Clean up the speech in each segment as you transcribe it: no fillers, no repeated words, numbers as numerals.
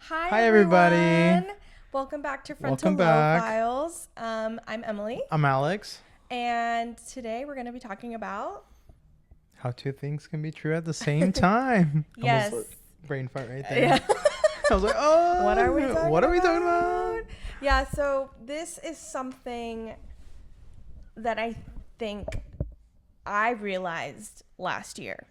Hi, Hi, everyone. everybody. Welcome back to Frontal Welcome Low back. Files. I'm Emily, I'm Alex. and today we're going to be talking about How two things can be true at the same time. Almost yes, brain fart right yeah. there. I was like, oh, What are we talking what are we talking about? about? Yeah, so this is something that I think I realized last year,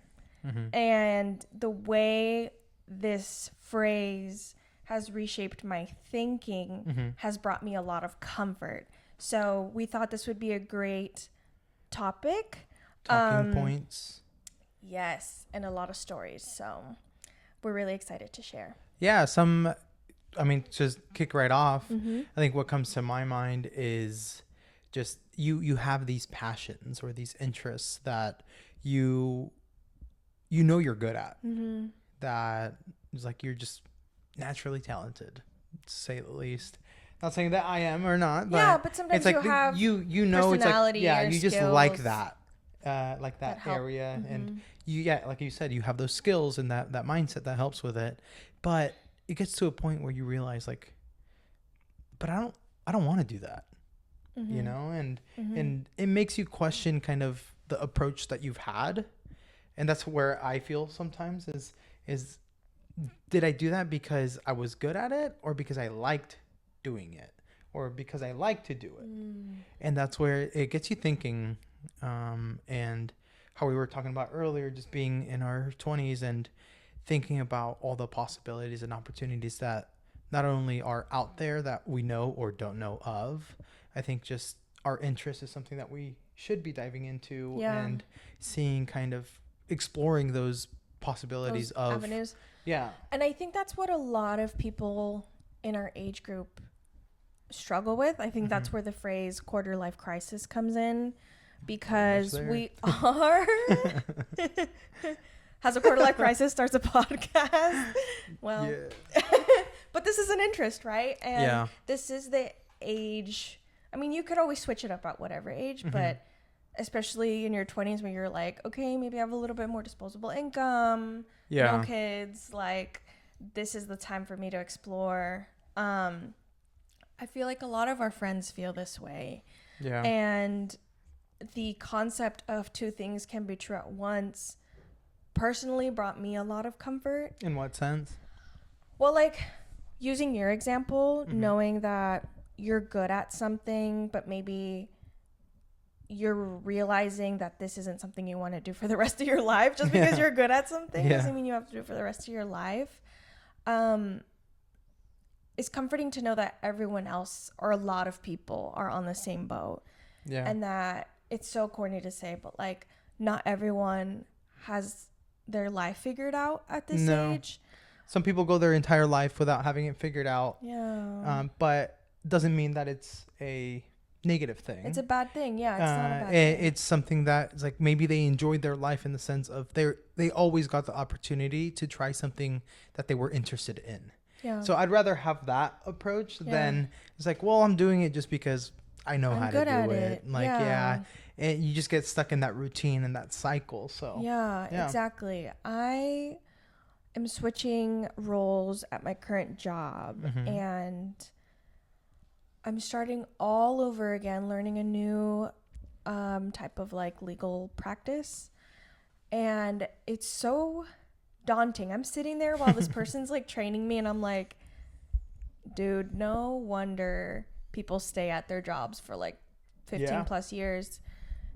and the way this phrase has reshaped my thinking has brought me a lot of comfort. So we thought this would be a great topic. Talking points. Yes, and a lot of stories. So we're really excited to share. Yeah, just kick right off. I think what comes to my mind is just you have these passions or these interests that you know you're good at. That is like you're just naturally talented, to say the least. Not saying that I am or not, but Yeah, but sometimes it's like you have you know it's like personality or you just like skills like that that help. area, and like you said, you have those skills and that mindset that helps with it. But it gets to a point where you realize like, but I don't want to do that, you know, and it makes you question kind of the approach that you've had, and that's where I feel sometimes is did I do that because I was good at it or because I liked doing it or because I like to do it? And that's where it gets you thinking, and how we were talking about earlier, just being in our 20s and thinking about all the possibilities and opportunities that not only are out there that we know or don't know of. I think just our interest is something that we should be diving into Yeah. and seeing, kind of exploring those Those possibilities of avenues. yeah. And I think that's what a lot of people in our age group struggle with. I think that's where the phrase quarter life crisis comes in, because there. we are has a quarter life crisis starts a podcast. Well, Yeah. but this is an interest, right? And Yeah. this is the age. I mean, you could always switch it up at whatever age, but especially in your 20s when you're like, okay, maybe I have a little bit more disposable income, Yeah. no kids, like this is the time for me to explore. I feel like a lot of our friends feel this way. Yeah. And the concept of two things can be true at once personally brought me a lot of comfort. In what sense? Well, like using your example, knowing that you're good at something, but maybe you're realizing that this isn't something you want to do for the rest of your life. Just because you're good at something doesn't mean you have to do it for the rest of your life. It's comforting to know that everyone else or a lot of people are on the same boat. Yeah. And that it's so corny to say, but like not everyone has their life figured out at this age. Some people go their entire life without having it figured out. Yeah. But doesn't mean that it's a negative thing. It's a bad thing. Yeah, it's not a bad thing. It's something that is like maybe they enjoyed their life in the sense of they always got the opportunity to try something that they were interested in. Yeah. So I'd rather have that approach than it's like, well, I'm doing it just because I know how to do it. Like, and you just get stuck in that routine and that cycle. So yeah, exactly. I am switching roles at my current job, and I'm starting all over again, learning a new type of like legal practice. And it's so daunting. I'm sitting there while this person's like training me, and I'm like, dude, no wonder people stay at their jobs for like 15 plus years,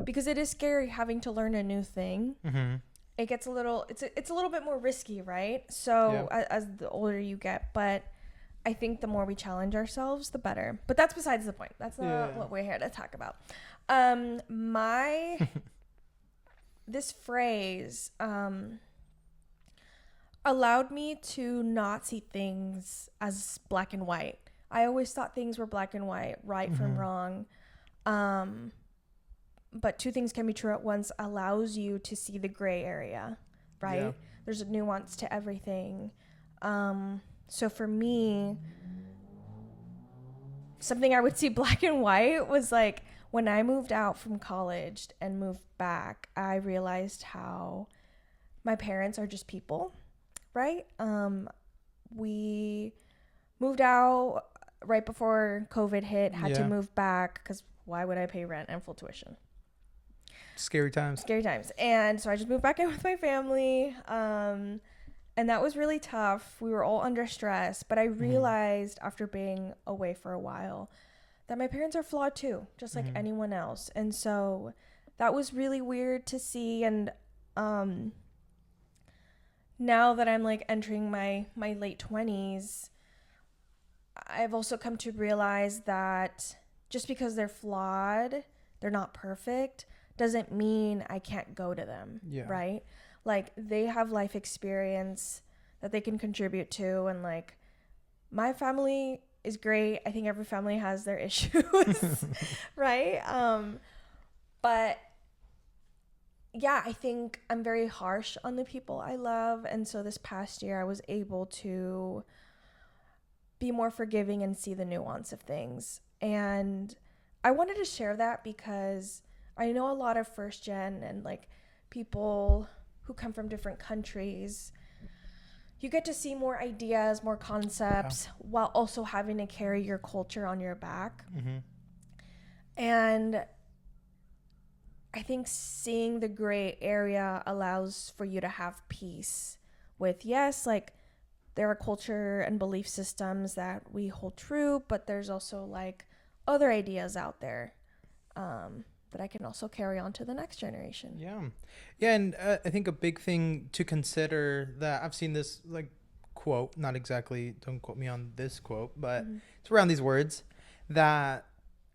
because it is scary having to learn a new thing. It gets a little, it's a little bit more risky, right? So as the older you get, but I think the more we challenge ourselves, the better. But that's besides the point. That's not what we're here to talk about. This phrase allowed me to not see things as black and white. I always thought things were black and white, right from wrong. But two things can be true at once allows you to see the gray area, right? Yeah. There's a nuance to everything. So for me, something I would see black and white was like when I moved out from college and moved back, I realized how my parents are just people, right? We moved out right before COVID hit, had to Yeah. move back because why would I pay rent and full tuition? Scary times. Scary times. And so I just moved back in with my family. And that was really tough. We were all under stress. But I realized after being away for a while that my parents are flawed too, just like anyone else. And so that was really weird to see. And now that I'm like entering my late 20s, I've also come to realize that just because they're flawed, they're not perfect, doesn't mean I can't go to them. Yeah. Right? Like they have life experience that they can contribute to, and like my family is great. I think every family has their issues, right? But yeah, I think I'm very harsh on the people I love, and so this past year I was able to be more forgiving and see the nuance of things. And I wanted to share that because I know a lot of first gen and like people who come from different countries, you get to see more ideas, more concepts, while also having to carry your culture on your back. And I think seeing the gray area allows for you to have peace with, yes, like there are culture and belief systems that we hold true, but there's also like other ideas out there that I can also carry on to the next generation. Yeah. And I think a big thing to consider that I've seen this like quote, not exactly, don't quote me on this quote, but it's around these words that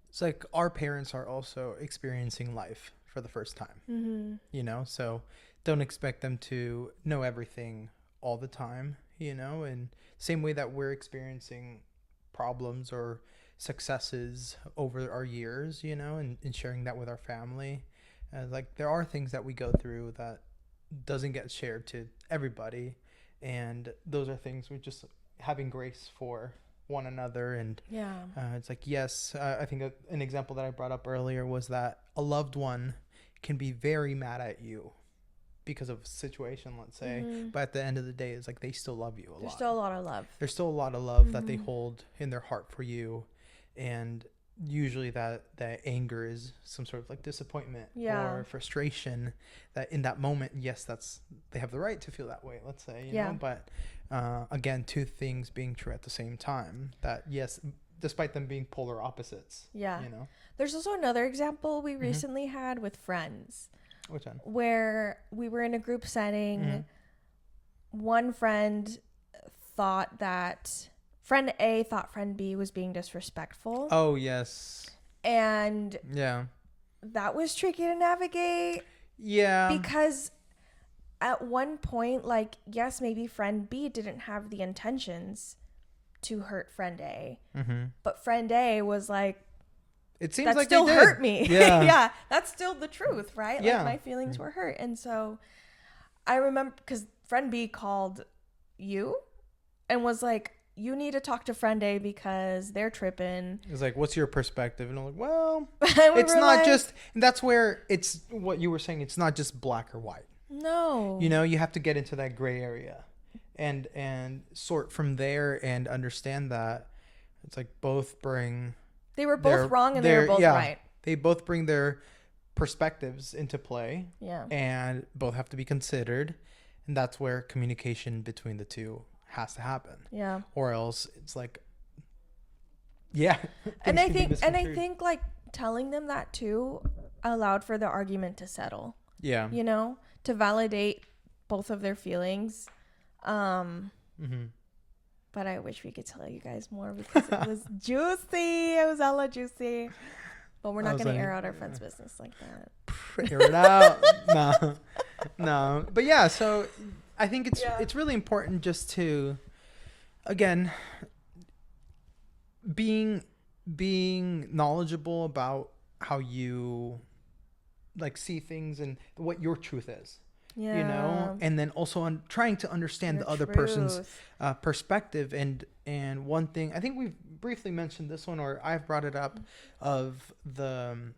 it's like our parents are also experiencing life for the first time, you know, so don't expect them to know everything all the time, you know, and same way that we're experiencing problems or successes over our years, you know, and sharing that with our family. Like there are things that we go through that doesn't get shared to everybody, and those are things we just having grace for one another. And it's like, yes, I think an example that I brought up earlier was that a loved one can be very mad at you because of a situation, let's say, but at the end of the day, it's like they still love you a lot. There's still a lot of love. There's still a lot of love that they hold in their heart for you, and usually that anger is some sort of like disappointment or frustration that in that moment, yes, they have the right to feel that way, let's say, you know, but again, two things being true at the same time, that yes, despite them being polar opposites, you know. There's also another example we recently had with friends. Which one? Where we were in a group setting. One friend thought that friend A thought friend B was being disrespectful. Oh, yes. And yeah, that was tricky to navigate. Yeah. Because at one point, like, yes, maybe friend B didn't have the intentions to hurt friend A. But friend A was like, it seems that like still they did. hurt me. Yeah. That's still the truth, right? Yeah. Like my feelings were hurt. And so I remember because friend B called you and was like, you need to talk to friend A because they're tripping. It's like, what's your perspective? And I'm like, well, we it's not like, just, and that's where it's what you were saying. It's not just black or white. No. You know, you have to get into that gray area and sort from there and understand that it's like both bring. They were both wrong and they were both right. They both bring their perspectives into play. Yeah. And both have to be considered. And that's where communication between the two has to happen. Yeah. Or else it's like, yeah. And I think like telling them that too allowed for the argument to settle. Yeah. You know, to validate both of their feelings. But I wish we could tell you guys more because it was juicy. It was hella juicy. But we're not going to air out our friend's business like that. Air it out. No. But yeah, so I think it's really important just to, again, being knowledgeable about how you like see things and what your truth is. Yeah. You know, and then also trying to understand the other person's perspective. And one thing, I think we've briefly mentioned this one, or I've brought it up, of the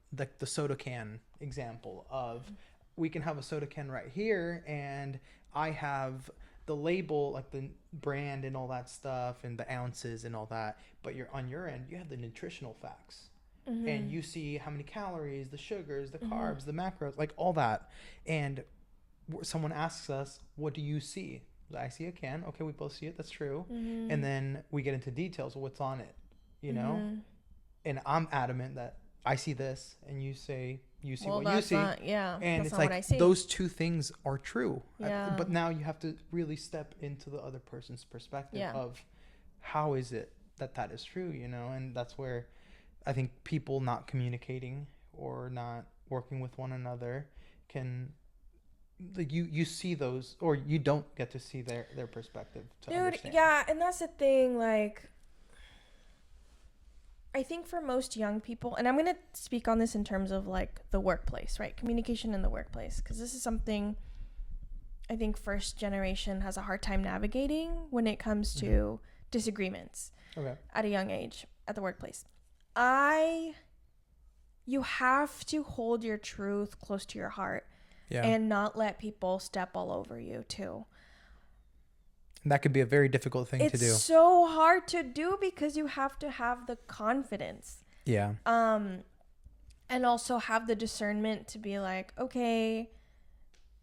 soda can example of we can have a soda can right here, and I have the label, like the brand and all that stuff and the ounces and all that, but you're on your end, you have the nutritional facts. And you see how many calories, the sugars, the carbs, the macros, like all that. And someone asks us, what do you see? I see a can. Okay, we both see it. That's true. And then we get into details of what's on it, you know? And I'm adamant that I see this, and you say you see what you see. And it's like those two things are true. But now you have to really step into the other person's perspective of how is it that is true, you know? And that's where I think people not communicating or not working with one another can, like, you see those, or you don't get to see their perspective to understand. Yeah, and that's the thing, like, I think for most young people, and I'm going to speak on this in terms of like the workplace, right? Communication in the workplace, because this is something I think first generation has a hard time navigating when it comes to disagreements at a young age at the workplace. You have to hold your truth close to your heart and not let people step all over you too. That could be a very difficult thing to do. It's so hard to do because you have to have the confidence. Yeah. And also have the discernment to be like, okay,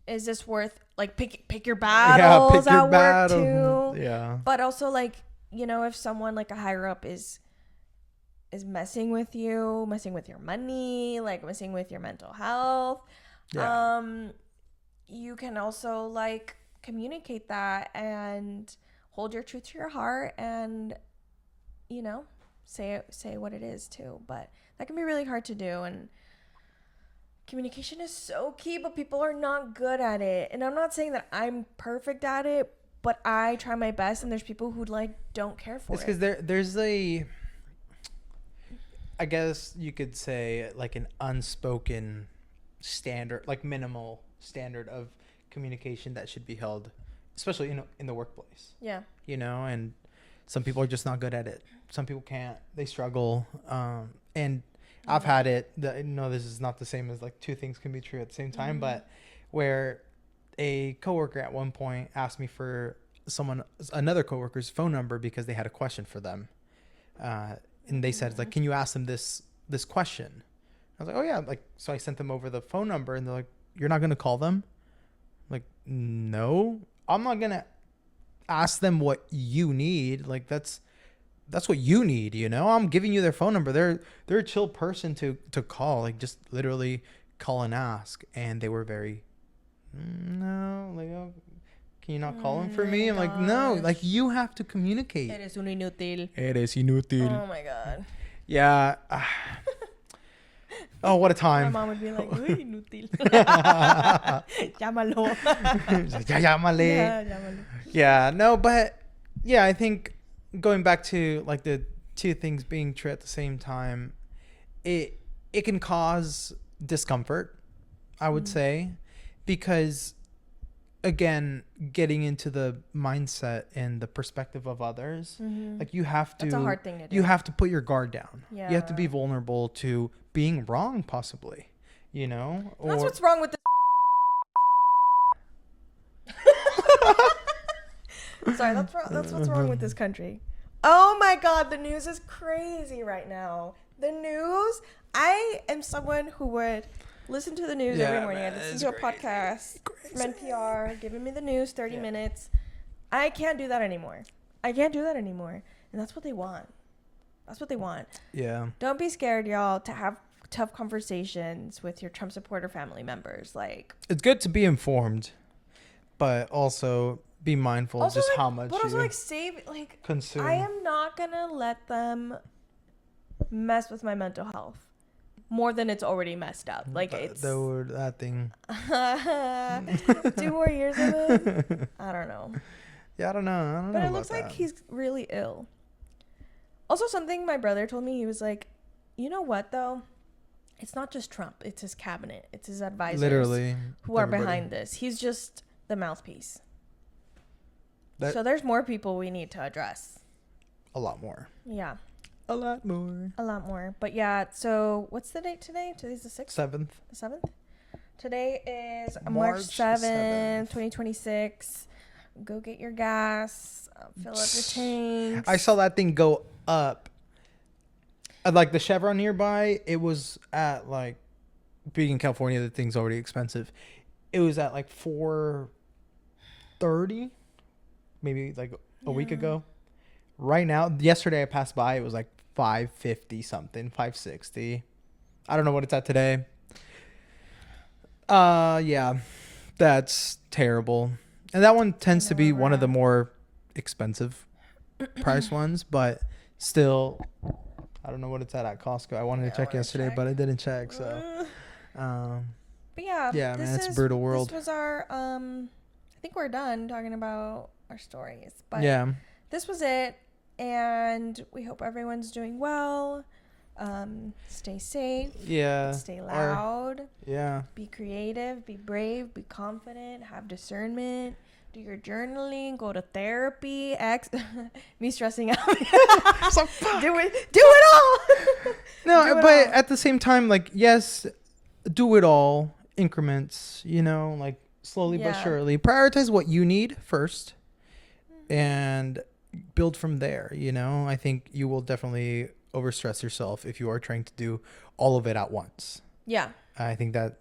is this worth, like, pick your battles at work too. Yeah. But also, like, you know, if someone like a higher up is messing with you, messing with your money, like messing with your mental health, you can also like communicate that and hold your truth to your heart and, you know, say what it is too. But that can be really hard to do, and communication is so key, but people are not good at it. And I'm not saying that I'm perfect at it, but I try my best, and there's people who like don't care for it. It's because there's a, I guess you could say, like an unspoken standard, like minimal standard of communication that should be held, especially in the workplace. Yeah. You know, and some people are just not good at it. Some people can't. They struggle. And I've had it. This is not the same as like two things can be true at the same time, but where a coworker at one point asked me for another coworker's phone number because they had a question for them. And they said, like, can you ask them this question? I was like, oh yeah. Like, so I sent them over the phone number, and they're like, you're not going to call them? I'm like, no, I'm not going to ask them what you need. Like, that's what you need, you know? I'm giving you their phone number. They're a chill person to call, like, just literally call and ask. And they were very, no, like, oh, can you not call him for me? I'm like, no, like, you have to communicate. Eres un inútil. Eres inútil. Oh my God. Yeah. Oh, what a time. My mom would be like, uy, inútil. Llámalo. Llámale. Yeah, llámalo. Yeah, no, but yeah, I think going back to like the two things being true at the same time, it can cause discomfort, I would say, because again, getting into the mindset and the perspective of others, like you have to, that's a hard thing to do. You have to put your guard down. Yeah. You have to be vulnerable to being wrong, possibly, you know? That's what's wrong with this. Sorry, that's what's wrong with this country. Oh my God, the news is crazy right now. The news, I am someone who would listen to the news every morning. I listen to a podcast from NPR giving me the news 30 minutes. I can't do that anymore. And that's what they want. Yeah. Don't be scared, y'all, to have tough conversations with your Trump supporter family members. Like, it's good to be informed, but also be mindful of just how much you consume. I am not gonna let them mess with my mental health more than it's already messed up. Like, it's that thing. 2 more years of it. I don't know. Yeah, I don't know. But it looks like he's really ill. Also, something my brother told me, he was like, you know what, though? It's not just Trump. It's his cabinet. It's his advisors. Literally. Who are behind this. He's just the mouthpiece. So there's more people we need to address. A lot more. Yeah. A lot more. But yeah, so what's the date today? Today's the 6th? 7th. The 7th? Today is March 7th, 2026. go get your gas, fill up your tanks. I saw that thing go up. Like the Chevron nearby, it was at like, being in California, the thing's already expensive. It was at like $4.30, maybe like a week ago. Right now, yesterday I passed by, it was like $5.50 something, $5.60. I don't know what it's at today. Yeah, that's terrible. And that one tends to be one of the more expensive price ones, but still, I don't know what it's at Costco. I wanted to check yesterday, but I didn't check. So, but yeah, man, it's a brutal world. This was our, I think we're done talking about our stories, but yeah, this was it. And we hope everyone's doing well. Stay safe. Yeah. Stay loud. Yeah. Be creative. Be brave. Be confident. Have discernment. Do your journaling. Go to therapy. Me stressing out. So do it all. No, but at the same time, like, yes, do it all. Increments. You know, like slowly but surely. Prioritize what you need first, and build from there. You know, I think you will definitely overstress yourself if you are trying to do all of it at once. Yeah. I think that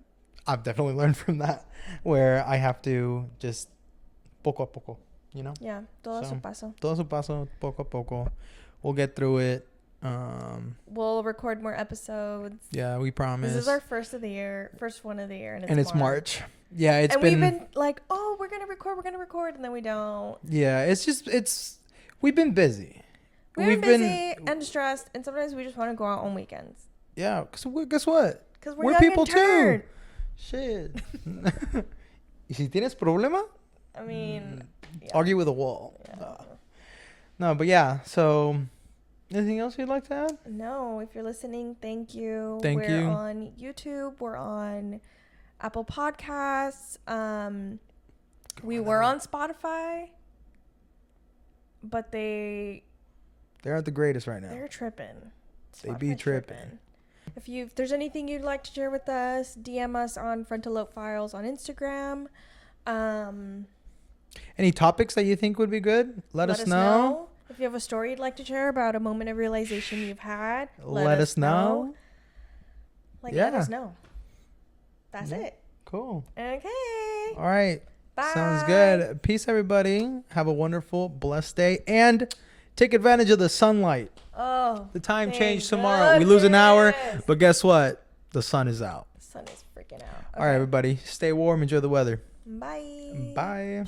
I've definitely learned from that, where I have to just poco a poco, you know? Yeah. Todo su paso. Todo su paso, poco a poco. We'll get through it. We'll record more episodes. Yeah, we promise. This is our first one of the year, and it's March. Yeah, we've been like, oh, we're gonna record, and then we don't. Yeah, we've been busy. We've been busy and stressed, and sometimes we just want to go out on weekends. Yeah, because guess what? Because we're people too. Shit. ¿Y si tienes problema? I mean, argue with a wall. Yeah. No, but yeah. So, anything else you'd like to add? No. If you're listening, thank you. We're on YouTube. We're on Apple Podcasts. We were on Spotify, but they aren't the greatest right now. They're tripping. They be tripping. If there's anything you'd like to share with us, DM us on Frontalope Files on Instagram. Any topics that you think would be good? Let us know. If you have a story you'd like to share about a moment of realization you've had, let us know. Let us know. That's it. Cool. Okay. All right. Bye. Sounds good. Peace, everybody. Have a wonderful, blessed day. And take advantage of the sunlight. Oh. The time changed tomorrow. We lose an hour, but guess what? The sun is out. The sun is freaking out. Okay. All right, everybody. Stay warm. Enjoy the weather. Bye. Bye.